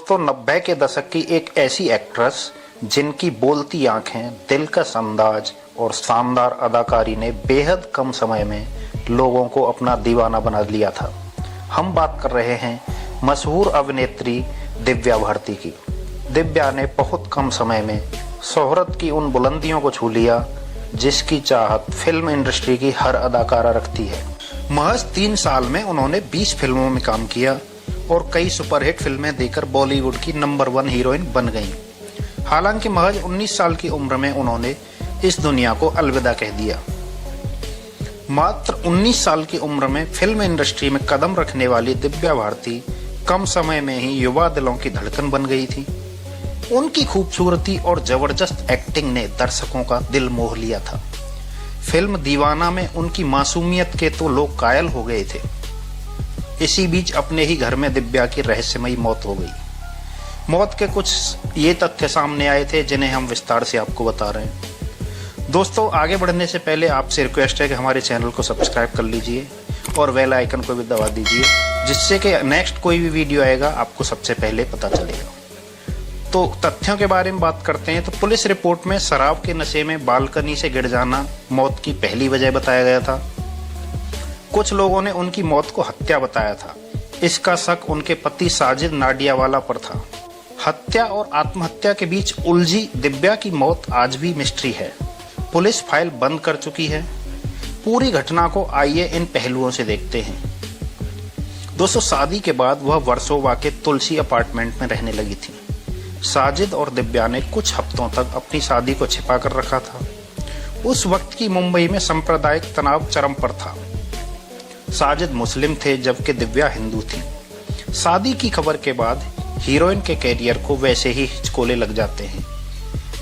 दोस्तों 90 के दशक की एक ऐसी एक्ट्रेस जिनकी बोलती आंखें, दिलकश अंदाज और शानदार अदाकारी ने बेहद कम समय में लोगों को अपना दीवाना बना लिया था। हम बात कर रहे हैं मशहूर अभिनेत्री दिव्या भारती की। दिव्या ने बहुत कम समय में शोहरत की उन बुलंदियों को छू लिया जिसकी चाहत फिल्म इंडस्ट्री की हर अदाकारा रखती है। महज 3 साल में उन्होंने 20 फिल्मों में काम किया और कई सुपरहिट फिल्में देकर बॉलीवुड की नंबर 1 हीरोइन बन गईं। हालांकि महज 19 साल की उम्र में उन्होंने इस दुनिया को अलविदा कह दिया। मात्र 19 साल की उम्र में फिल्म इंडस्ट्री में कदम रखने वाली दिव्या भारती कम समय में ही युवा दिलों की धड़कन बन गई थी। उनकी खूबसूरती और जबरदस्त एक्टिंग ने दर्शकों का दिल मोह लिया था। फिल्म दीवाना में उनकी मासूमियत के तो लोग कायल हो गए थे। इसी बीच अपने ही घर में दिव्या की रहस्यमयी मौत हो गई। मौत के कुछ ये तथ्य सामने आए थे जिन्हें हम विस्तार से आपको बता रहे हैं। दोस्तों, आगे बढ़ने से पहले आपसे रिक्वेस्ट है कि हमारे चैनल को सब्सक्राइब कर लीजिए और बेल आइकन को भी दबा दीजिए, जिससे कि नेक्स्ट कोई भी वीडियो आएगा आपको सबसे पहले पता चलेगा। तो तथ्यों के बारे में बात करते हैं। तो पुलिस रिपोर्ट में शराब के नशे में बालकनी से गिर जाना मौत की पहली वजह बताया गया था। कुछ लोगों ने उनकी मौत को हत्या बताया था। इसका शक उनके पति साजिद नाडियावाला पर था। हत्या और आत्महत्या के बीच उलझी दिव्या की मौत आज भी मिस्ट्री है। पुलिस फाइल बंद कर चुकी है। पूरी घटना को आइए इन पहलुओं से देखते हैं। दोस्तों, शादी के बाद वह वर्सोवा के तुलसी अपार्टमेंट में रहने लगी थी। साजिद और दिव्या ने कुछ हफ्तों तक अपनी शादी को छिपा कर रखा था। उस वक्त की मुंबई में सांप्रदायिक तनाव चरम पर था। साजिद मुस्लिम थे जबकि दिव्या हिंदू थी। शादी की खबर के बाद हीरोइन के कैरियर को वैसे ही हिचकोले लग जाते हैं,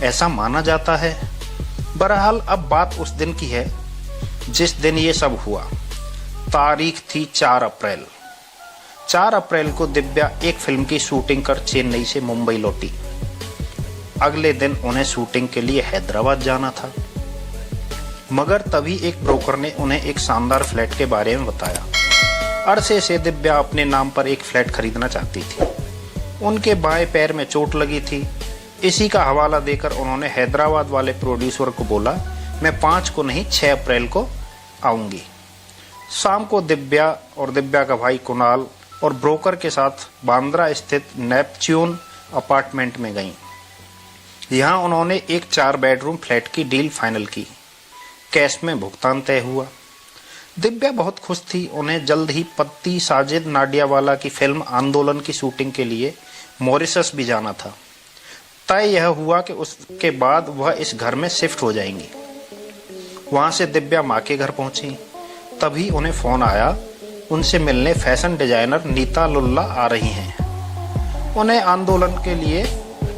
ऐसा माना जाता है। बहरहाल अब बात उस दिन की है जिस दिन ये सब हुआ। तारीख थी 4 अप्रैल। 4 अप्रैल को दिव्या एक फिल्म की शूटिंग कर चेन्नई से मुंबई लौटी। अगले दिन उन्हें शूटिंग के लिए हैदराबाद जाना था, मगर तभी एक ब्रोकर ने उन्हें एक शानदार फ्लैट के बारे में बताया। अरसे से दिव्या अपने नाम पर एक फ्लैट खरीदना चाहती थी। उनके बाएं पैर में चोट लगी थी। इसी का हवाला देकर उन्होंने हैदराबाद वाले प्रोड्यूसर को बोला, मैं 5 को नहीं 6 अप्रैल को आऊंगी। शाम को दिव्या और दिव्या का भाई कुणाल और ब्रोकर के साथ बांद्रा स्थित नेपच्यून अपार्टमेंट में गईं। यहां उन्होंने एक 4 बेडरूम फ्लैट की डील फाइनल की। कैश में भुगतान तय हुआ। दिव्या बहुत खुश थी। उन्हें जल्द ही पति साजिद नाडियावाला की फिल्म आंदोलन की शूटिंग के लिए मॉरिशस भी जाना था। तय यह हुआ कि उसके बाद वह इस घर में शिफ्ट हो जाएंगी। वहां से दिव्या माँ के घर पहुंची। तभी उन्हें फोन आया, उनसे मिलने फैशन डिजाइनर नीता लुल्ला आ रही हैं। उन्हें आंदोलन के लिए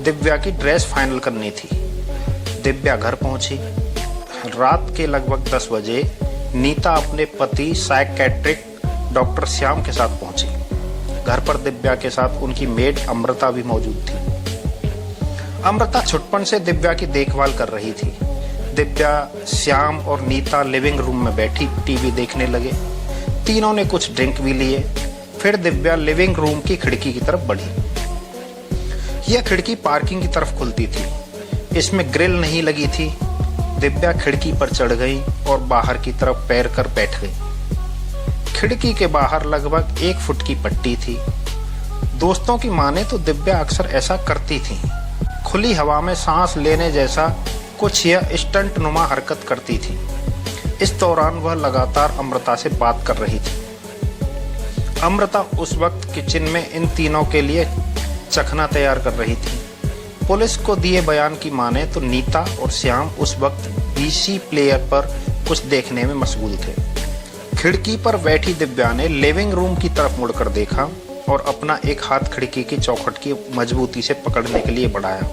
दिव्या की ड्रेस फाइनल करनी थी। दिव्या घर पहुंची। रात के लगभग 10 बजे नीता अपने पति साइकियाट्रिक डॉक्टर श्याम के साथ पहुंची। घर पर दिव्या के साथ उनकी मेड अमृता भी मौजूद थी। अमृता छुटपन से दिव्या की देखभाल कर रही थी। दिव्या, श्याम और नीता लिविंग रूम में बैठी टीवी देखने लगे। तीनों ने कुछ ड्रिंक भी लिए। फिर दिव्या लिविंग रूम की खिड़की की तरफ बढ़ी। यह खिड़की पार्किंग की तरफ खुलती थी। इसमें ग्रिल नहीं लगी थी। दिव्या खिड़की पर चढ़ गई और बाहर की तरफ पैर कर बैठ गई। खिड़की के बाहर लगभग 1 फुट की पट्टी थी। दोस्तों की माने तो दिव्या अक्सर ऐसा करती थी। खुली हवा में सांस लेने जैसा कुछ यह स्टंट नुमा हरकत करती थी। इस दौरान वह लगातार अमृता से बात कर रही थी। अमृता उस वक्त किचन में इन तीनों के लिए चखना तैयार कर रही थी। पुलिस को दिए बयान की माने तो नीता और श्याम उस वक्त बीसी प्लेयर पर कुछ देखने में मशगूल थे। खिड़की पर बैठी दिव्या ने लिविंग रूम की तरफ मुड़कर देखा और अपना एक हाथ खिड़की की चौखट की मजबूती से पकड़ने के लिए बढ़ाया।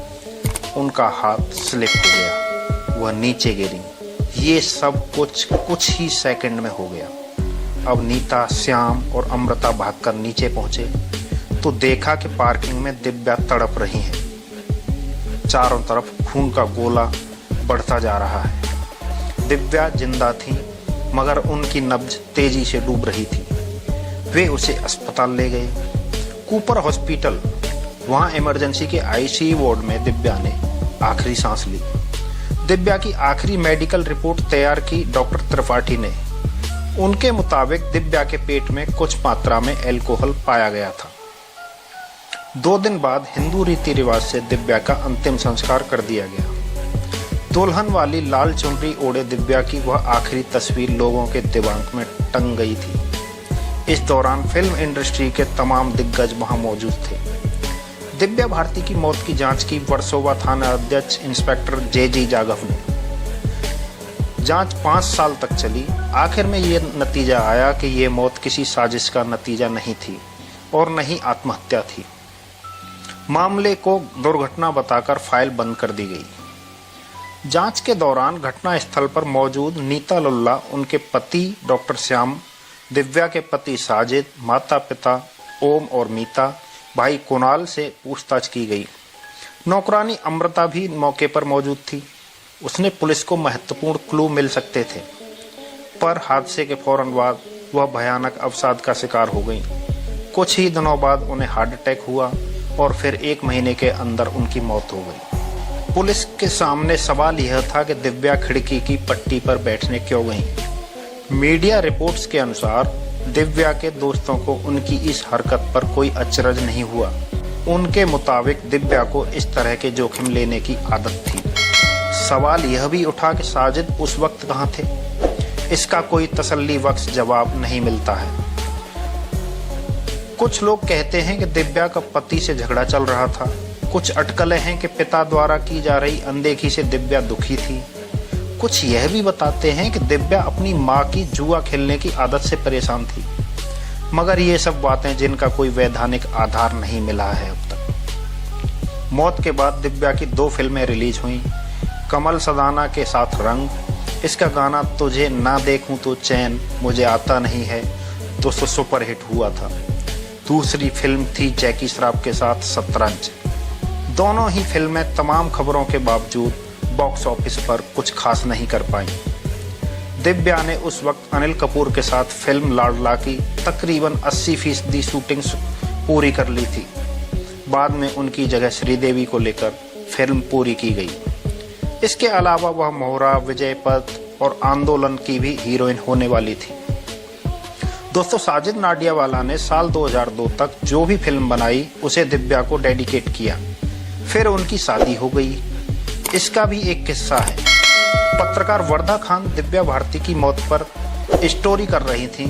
उनका हाथ स्लिप हो गया। वह नीचे गिरी। ये सब कुछ ही सेकंड में हो गया। अब नीता, श्याम और अमृता भागकर नीचे पहुंचे तो देखा कि पार्किंग में दिव्या तड़प रही है। चारों तरफ खून का गोला बढ़ता जा रहा है। दिव्या जिंदा थी, मगर उनकी नब्ज तेजी से डूब रही थी। वे उसे अस्पताल ले गए। कूपर हॉस्पिटल वहां इमरजेंसी के आईसीयू वार्ड में दिव्या ने आखिरी सांस ली। दिव्या की आखिरी मेडिकल रिपोर्ट तैयार की डॉक्टर त्रिपाठी ने। उनके मुताबिक दिव्या के पेट में कुछ मात्रा में अल्कोहल पाया गया था। 2 दिन बाद हिंदू रीति रिवाज से दिव्या का अंतिम संस्कार कर दिया गया। दुल्हन वाली लाल चुनरी ओढ़े दिव्या की वह आखिरी तस्वीर लोगों के दिमाग में टंग गई थी। इस दौरान फिल्म इंडस्ट्री के तमाम दिग्गज वहां मौजूद थे। दिव्या भारती की मौत की जांच की वर्सोवा थाना अध्यक्ष इंस्पेक्टर जे.जी. जाघव ने। जांच 5 साल तक चली। आखिर में ये नतीजा आया कि ये मौत किसी साजिश का नतीजा नहीं थी और न ही आत्महत्या थी। मामले को दुर्घटना बताकर फाइल बंद कर दी गई। जांच के दौरान घटना स्थल पर मौजूद नीता लुल्ला, उनके पति डॉक्टर श्याम, दिव्या के पति साजिद, माता पिता ओम और मीता, भाई कुणाल से पूछताछ की गई। नौकरानी अमृता भी मौके पर मौजूद थी। उसने पुलिस को महत्वपूर्ण क्लू मिल सकते थे, पर हादसे के फौरन बाद वह भयानक अवसाद का शिकार हो गई। कुछ ही दिनों बाद उन्हें हार्ट अटैक हुआ और फिर 1 महीने के अंदर उनकी मौत हो गई। पुलिस के सामने सवाल यह था कि दिव्या खिड़की की पट्टी पर बैठने क्यों गई। मीडिया रिपोर्ट्स के अनुसार दिव्या के दोस्तों को उनकी इस हरकत पर कोई अचरज नहीं हुआ। उनके मुताबिक दिव्या को इस तरह के जोखिम लेने की आदत थी। सवाल यह भी उठा कि साजिद उस वक्त कहाँ थे। इसका कोई तसल्ली बख्श जवाब नहीं मिलता है। कुछ लोग कहते हैं कि दिव्या का पति से झगड़ा चल रहा था। कुछ अटकलें हैं कि पिता द्वारा की जा रही अनदेखी से दिव्या दुखी थी। कुछ यह भी बताते हैं कि दिव्या अपनी मां की जुआ खेलने की आदत से परेशान थी, मगर ये सब बातें जिनका कोई वैधानिक आधार नहीं मिला है अब तक। मौत के बाद दिव्या की 2 फिल्में रिलीज हुई। कमल सदाना के साथ रंग, इसका गाना तुझे ना देखूं तो चैन मुझे आता नहीं है दोस्तों सुपरहिट हुआ था। दूसरी फिल्म थी जैकी श्रॉफ के साथ शतरंज। दोनों ही फिल्में तमाम खबरों के बावजूद बॉक्स ऑफिस पर कुछ खास नहीं कर पाई। दिव्या ने उस वक्त अनिल कपूर के साथ फिल्म लाडला की तकरीबन 80% शूटिंग पूरी कर ली थी। बाद में उनकी जगह श्रीदेवी को लेकर फिल्म पूरी की गई। इसके अलावा वह मोहरा, विजयपथ और आंदोलन की भी हीरोइन होने वाली थी। दोस्तों, साजिद नाडियावाला ने साल 2002 तक जो भी फिल्म बनाई उसे दिव्या को डेडिकेट किया। फिर उनकी शादी हो गई। इसका भी एक किस्सा है। पत्रकार वर्धा खान दिव्या भारती की मौत पर स्टोरी कर रही थी।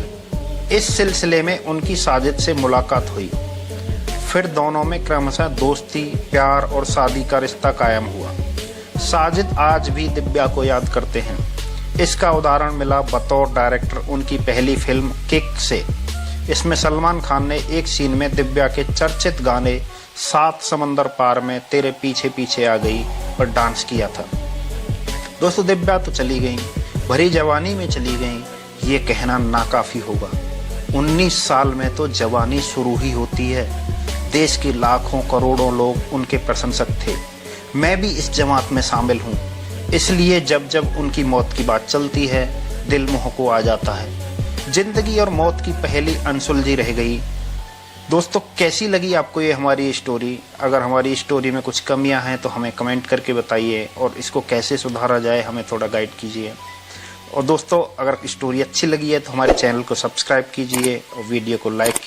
इस सिलसिले में उनकी साजिद से मुलाकात हुई। फिर दोनों में क्रमशः दोस्ती, प्यार और शादी का रिश्ता कायम हुआ। साजिद आज भी दिव्या को याद करते हैं। इसका उदाहरण मिला बतौर डायरेक्टर उनकी पहली फिल्म किक से। इसमें सलमान खान ने एक सीन में दिव्या के चर्चित गाने 7 समंदर पार में तेरे पीछे पीछे आ गई पर डांस किया था। दोस्तों, दिव्या तो चली गई, भरी जवानी में चली गई, ये कहना नाकाफी होगा। 19 साल में तो जवानी शुरू ही होती है। देश के लाखों करोड़ों लोग उनके प्रशंसक थे। मैं भी इस जमात में शामिल हूँ। इसलिए जब जब उनकी मौत की बात चलती है दिल मुँह को आ जाता है। जिंदगी और मौत की पहेली अनसुलझी रह गई। दोस्तों, कैसी लगी आपको ये हमारी स्टोरी? अगर हमारी स्टोरी में कुछ कमियां हैं तो हमें कमेंट करके बताइए और इसको कैसे सुधारा जाए हमें थोड़ा गाइड कीजिए। और दोस्तों, अगर स्टोरी अच्छी लगी है तो हमारे चैनल को सब्सक्राइब कीजिए और वीडियो को लाइक